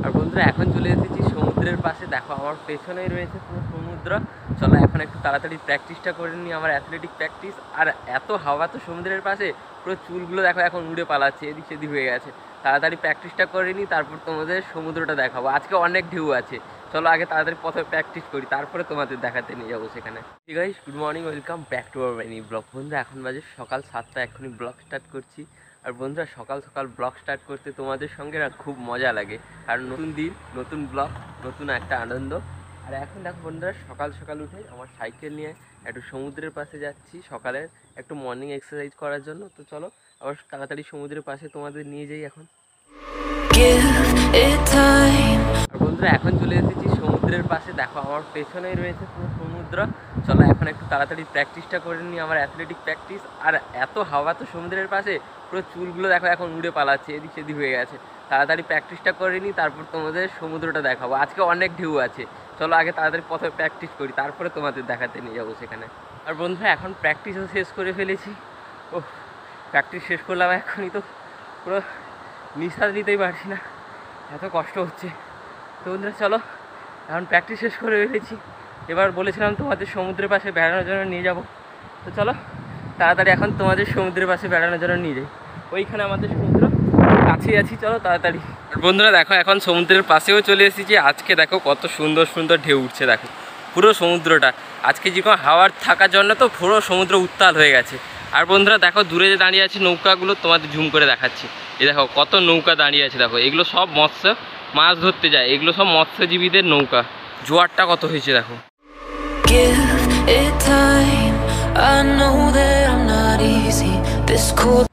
আর বন্ধুরা এখন চলে এসেছি সমুদ্রের পাশে। দেখো আমার পেছনেই রয়েছে পুরো সমুদ্র। চলো এখন একটু তাড়াতাড়ি প্র্যাকটিসটা করে নিই, আমার অ্যাথলেটিক প্র্যাকটিস। আর এত হাওয়া তো সমুদ্রের পাশে, পুরো চুলগুলো দেখো এখন উড়ে পালাচ্ছে, এদিক সেদিক হয়ে গেছে। তাড়াতাড়ি প্র্যাকটিসটা করে নিই, তারপর তোমাদের সমুদ্রটা দেখাবো। আজকে অনেক ঢেউ আছে, চলো আগে তাড়াতাড়ি প্রথমে প্র্যাকটিস করি, তারপরে তোমাদের দেখাতে নিয়ে যাবো সেখানে। ঠিক আছে, good morning, welcome back to our mini blog. বন্ধুরা এখন বাজে সকাল 7টা, এখনই ব্লগ স্টার্ট করছি। আর বন্ধুরা সকাল সকাল ব্লগ স্টার্ট করতে তোমাদের সঙ্গে না খুব মজা লাগে, কারণ নতুন দিন, নতুন ব্লগ, নতুন একটা আনন্দ। আর এখন দেখো বন্ধুরা সকাল সকাল উঠে আমার সাইকেল নিয়ে একটু সমুদ্রের পাশে যাচ্ছি সকালের একটু মর্নিং এক্সারসাইজ করার জন্য। তো চলো আবার তাড়াতাড়ি সমুদ্রের পাশে তোমাদের নিয়ে যাই এখন। আর বন্ধুরা এখন চলে এসেছি সমুদ্রের পাশে। দেখো আমার পেছনেই রয়েছে পুরো সমুদ্র। চলো এখন একটু তাড়াতাড়ি প্র্যাকটিসটা করে নিই, আমার অ্যাথলেটিক প্র্যাকটিস। আর এত হাওয়া তো সমুদ্রের পাশে, পুরো চুলগুলো দেখো এখন উড়ে পালাচ্ছে, এদিক সেদিক হয়ে গেছে। তাড়াতাড়ি প্র্যাকটিসটা করে নিই, তারপর তোমাদের সমুদ্রটা দেখাবো। আজকে অনেক ঢেউ আছে, চলো আগে তাড়াতাড়ি প্রথমে প্র্যাকটিস করি, তারপরে তোমাদের দেখাতে নিয়ে যাবো সেখানে। আর বন্ধুরা এখন প্র্যাকটিসও শেষ করে ফেলেছি। ও, প্র্যাকটিস শেষ করলাম এখনই, তো পুরো নিঃশ্বাস নিতেই পারছি না, এত কষ্ট হচ্ছে। তো বন্ধুরা চলো এখন প্র্যাকটিস শেষ করে ফেলেছি, এবার বলেছিলাম তোমাদের সমুদ্রের পাশে বেড়ানোর জন্য নিয়ে যাব। তো চলো তাড়াতাড়ি এখন তোমাদের সমুদ্রের পাশে বেড়ানোর জন্য নিয়ে যাই। ওইখানে আমাদের সমুদ্র, কাছেই আছি, চলো তাড়াতাড়ি। আর বন্ধুরা দেখো এখন সমুদ্রের পাশেও চলে এসেছি। আজকে দেখো কত সুন্দর সুন্দর ঢেউ উঠছে, দেখো পুরো সমুদ্রটা। আজকে যেরকম হাওয়ার থাকার জন্য তো পুরো সমুদ্র উত্তাল হয়ে গেছে। আর বন্ধুরা দেখো দূরে যে দাঁড়িয়ে আছে নৌকাগুলো, তোমাদের জুম করে দেখাচ্ছি। এই দেখো কত নৌকা দাঁড়িয়ে আছে, দেখো এগুলো সব মৎস্য, মাছ ধরতে যায়, এগুলো সব মৎস্যজীবীদের নৌকা। জোয়ারটা কত হয়েছে দেখো।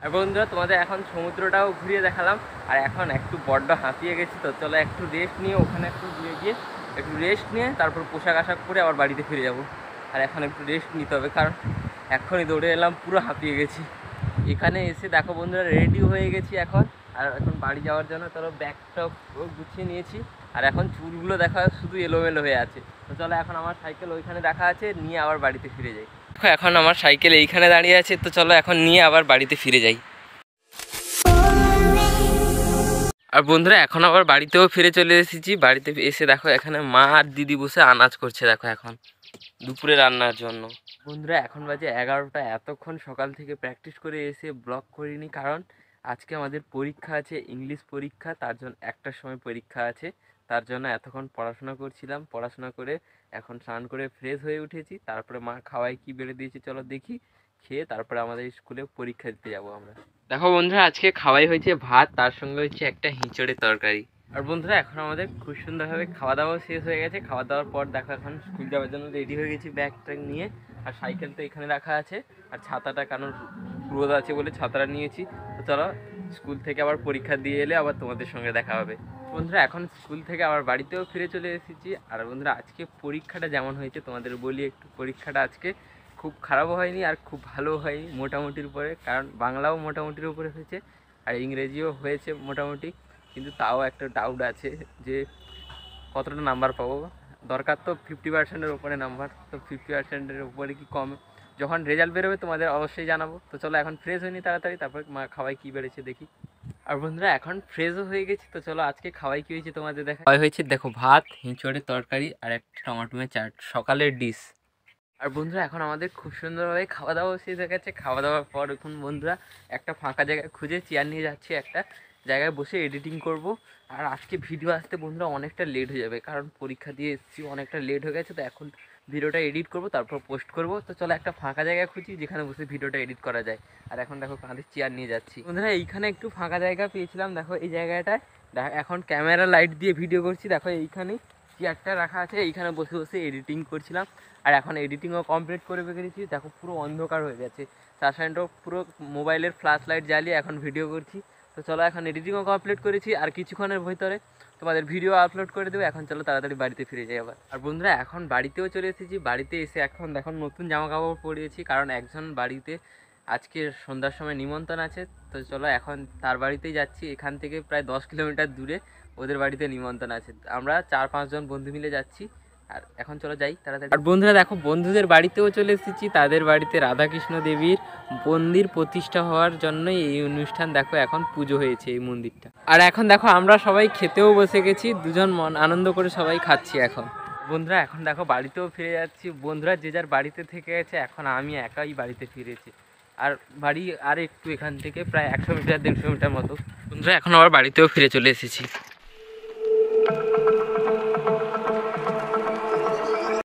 আর বন্ধুরা তোমাদের এখন সমুদ্রটাও ঘুরিয়ে দেখালাম। আর এখন একটু বড্ড হাঁপিয়ে গেছি, তো চলো একটু রেস্ট নিয়ে ওখানে একটু ঘুরে গিয়ে একটু রেস্ট নিয়ে তারপর পোশাক আশাক পরে আবার বাড়িতে ফিরে যাব। আর এখন একটু রেস্ট নিতে হবে, কারণ এখনই দৌড়ে এলাম, পুরো হাঁপিয়ে গেছি। এখানে এসে দেখো বন্ধুরা রেডি হয়ে গেছি এখন। আর এখন বাড়ি যাওয়ার জন্য চলো ব্যাগটা গুছিয়ে নিয়েছি। আর এখন চুলগুলো দেখা শুধু এলোমেলো হয়ে আছে। তো চলো এখন আমার সাইকেল ওইখানে রাখা আছে, নিয়ে আবার বাড়িতে ফিরে যাই। এখন আমার সাইকেল এইখানে দাঁড়িয়ে আছে, তো চলো এখন নিয়ে আবার বাড়িতে ফিরে যাই। আর বন্ধুরা এখন আবার বাড়িতেও ফিরে চলে এসেছি। বাড়িতে এসে দেখো এখানে মা আর দিদি বসে আনাজ করছে, দেখো এখন দুপুরে রান্নার জন্য। বন্ধুরা এখন বাজে 11টা, এতক্ষণ সকাল থেকে প্র্যাকটিস করে এসে ব্লগ করিনি, কারণ আজকে আমাদের পরীক্ষা আছে, ইংলিশ পরীক্ষা। তার জন্য একটার সময় পরীক্ষা আছে, তার জন্য এতক্ষণ পড়াশোনা করছিলাম। পড়াশোনা করে এখন স্নান করে ফ্রেশ হয়ে উঠেছি, তারপরে মা খাওয়াই কি বেড়ে দিয়েছে চলো দেখি, খেয়ে তারপরে আমাদের স্কুলে পরীক্ষা দিতে যাবো আমরা। দেখো বন্ধুরা আজকে খাওয়াই হয়েছে ভাত, তার সঙ্গে হচ্ছে একটা হিঁচড়ের তরকারি। আর বন্ধুরা এখন আমাদের খুব সুন্দরভাবে খাওয়া দাওয়া শেষ হয়ে গেছে। খাওয়া দাওয়ার পর দেখো এখন স্কুল যাওয়ার জন্য রেডি হয়ে গেছি ব্যাগ ট্যাগ নিয়ে। আর সাইকেল তো এখানে রাখা আছে, আর ছাতাটা কারণ রোদ আছে বলে ছাতাটা নিয়েছি। তো চলো স্কুল থেকে আবার পরীক্ষা দিয়ে এলে আবার তোমাদের সঙ্গে দেখা হবে। বন্ধুরা এখন স্কুল থেকে আবার বাড়িতেও ফিরে চলে এসেছি। আর বন্ধুরা আজকে পরীক্ষাটা যেমন হয়েছে তোমাদের বলি একটু, পরীক্ষাটা আজকে খুব খারাপও হয়নি আর খুব ভালো হয়নি, মোটামুটির উপরে। কারণ বাংলাও মোটামুটির উপরে হয়েছে আর ইংরেজিও হয়েছে মোটামুটি, কিন্তু তাও একটা ডাউট আছে যে কতটা নাম্বার পাবো। দরকার তো 50%-এর উপরে নাম্বার, তো 50%-এর উপরে কি কম, যখন রেজাল্ট বেরোবে তোমাদের অবশ্যই জানাবো। তো চলো এখন ফ্রেশ হয়নি তাড়াতাড়ি, তারপর মা খাওয়াই কী বেড়েছে দেখি। আর বন্ধুরা এখন ফ্রেশও হয়ে গেছি, তো চলো আজকে খাওয়াই কী হয়েছে তোমাদের দেখা। খাওয়াই হয়েছে দেখো ভাত, হিঁচড়ের তরকারি আর একটা টমেটোমের চাট, সকালের ডিশ। আর বন্ধুরা এখন আমাদের খুব সুন্দরভাবে খাওয়া দাওয়া শেষ হয়ে গেছে। খাওয়া দাওয়ার পর এখন বন্ধুরা একটা ফাঁকা জায়গায় খুঁজে চেয়ার নিয়ে যাচ্ছি, একটা জায়গায় বসে এডিটিং করব। আর আজকে ভিডিও আসতে বন্ধুরা অনেকটা লেট হয়ে যাবে, কারণ পরীক্ষা দিয়ে এসেছি, অনেকটা লেট হয়ে গেছে। তো এখন ভিডিওটা এডিট করব, তারপর পোস্ট করব। তো চলো একটা ফাঁকা জায়গায় খুঁজি যেখানে বসে ভিডিওটা এডিট করা যায়। আর এখন দেখো কাঁধে চেয়ার নিয়ে যাচ্ছি। বন্ধুরা এইখানে একটু ফাঁকা জায়গা পেয়েছিলাম, দেখো এই জায়গাটায় এখন ক্যামেরা লাইট দিয়ে ভিডিও করছি। দেখো এইখানেই চেয়ারটা রাখা আছে, এইখানে বসে বসে এডিটিং করছিলাম। আর এখন এডিটিংও কমপ্লিট করে রেখেছি, দেখো পুরো অন্ধকার হয়ে গেছে। তার সঙ্গে পুরো মোবাইলের ফ্ল্যাশ লাইট জ্বালিয়ে এখন ভিডিও করছি। তো চলো এখন এডিটিংও কমপ্লিট করেছি, আর কিছুক্ষণের ভিতরে তোমাদের ভিডিও আপলোড করে দেবো। এখন চলো তাড়াতাড়ি বাড়িতে ফিরে যাই আবার। আর বন্ধুরা এখন বাড়িতেও চলে এসেছি। বাড়িতে এসে এখন দেখো নতুন জামা কাপড় পরিয়েছি, কারণ একজন বাড়িতে আজকে সন্ধ্যার সময় নিমন্ত্রণ আছে। তো চলো এখন তার বাড়িতেই যাচ্ছি, এখান থেকে প্রায় 10 কিলোমিটার দূরে ওদের বাড়িতে নিমন্ত্রণ আছে। আমরা 4-5 জন বন্ধু মিলে যাচ্ছি। আর এখন চলো যাই তাড়াতাড়ি। আর বন্ধুরা দেখো বন্ধুদের বাড়িতেও চলে এসেছি, তাদের বাড়িতে রাধাকৃষ্ণ দেবীর মন্দির প্রতিষ্ঠা হওয়ার জন্য এই অনুষ্ঠান। দেখো এখন পুজো হয়েছে এই মন্দিরটা। আর এখন দেখো আমরা সবাই খেতেও বসে গেছি, দুজন মন আনন্দ করে সবাই খাচ্ছি এখন। বন্ধুরা এখন দেখো বাড়িতেও ফিরে যাচ্ছি, বন্ধুরা যে যার বাড়িতে থেকে গেছে, এখন আমি একাই বাড়িতে ফিরেছি। আর বাড়ি আর একটু এখান থেকে প্রায় 100 মিটার 150 মিটার মতো। বন্ধুরা এখন আবার বাড়িতেও ফিরে চলে এসেছি।